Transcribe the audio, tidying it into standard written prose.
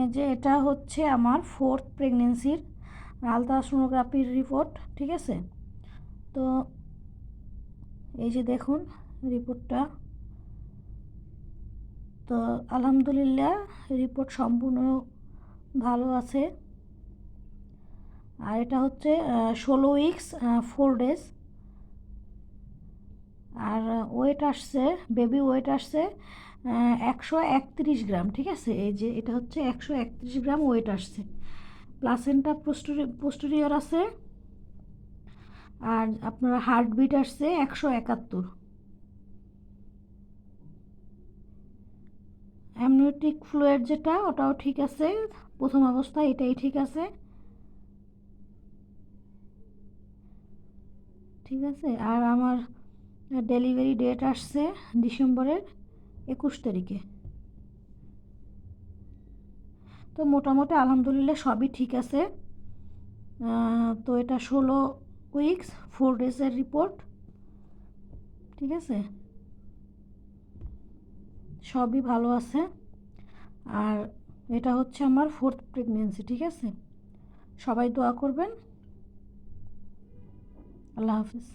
এই যে এটা হচ্ছে আমার 4th প্রেগনেন্সির আলট্রাসোনোগ্রাফির রিপোর্ট, ঠিক আছে। তো এই যে দেখুন রিপোর্টটা। তো আলহামদুলিল্লাহ রিপোর্ট সম্পূর্ণ ভালো আছে। আর এটা হচ্ছে 16 উইকস 4 ডেজ। আর ওয়েট আসছে, বেবি ওয়েট আসছে 131 গ্রাম, ঠিক আছে। এই যে এটা হচ্ছে 131 গ্রাম ওয়েট আসছে। প্লাসেন্টা পোস্টেরিয়র আছে। আর আপনার হার্টবিট আসছে 171। অ্যামনিওটিক ফ্লুইড যেটা, ওটাও ঠিক আছে, প্রথম অবস্থায় এটাই ঠিক আছে, ঠিক আছে। আর আমার ডেলিভারি ডেট আসছে ডিসেম্বরের 21 তারিখে। তো মোটামুটি আলহামদুলিল্লাহ সবই ঠিক আছে। তো এটা 16 উইকস 4 ডেজের রিপোর্ট, ঠিক আছে। সবই ভালো আছে। আর এটা হচ্ছে আমার 4th প্রেগনেন্সি, ঠিক আছে। সবাই দোয়া করবেন। আল্লাহ হাফিজ।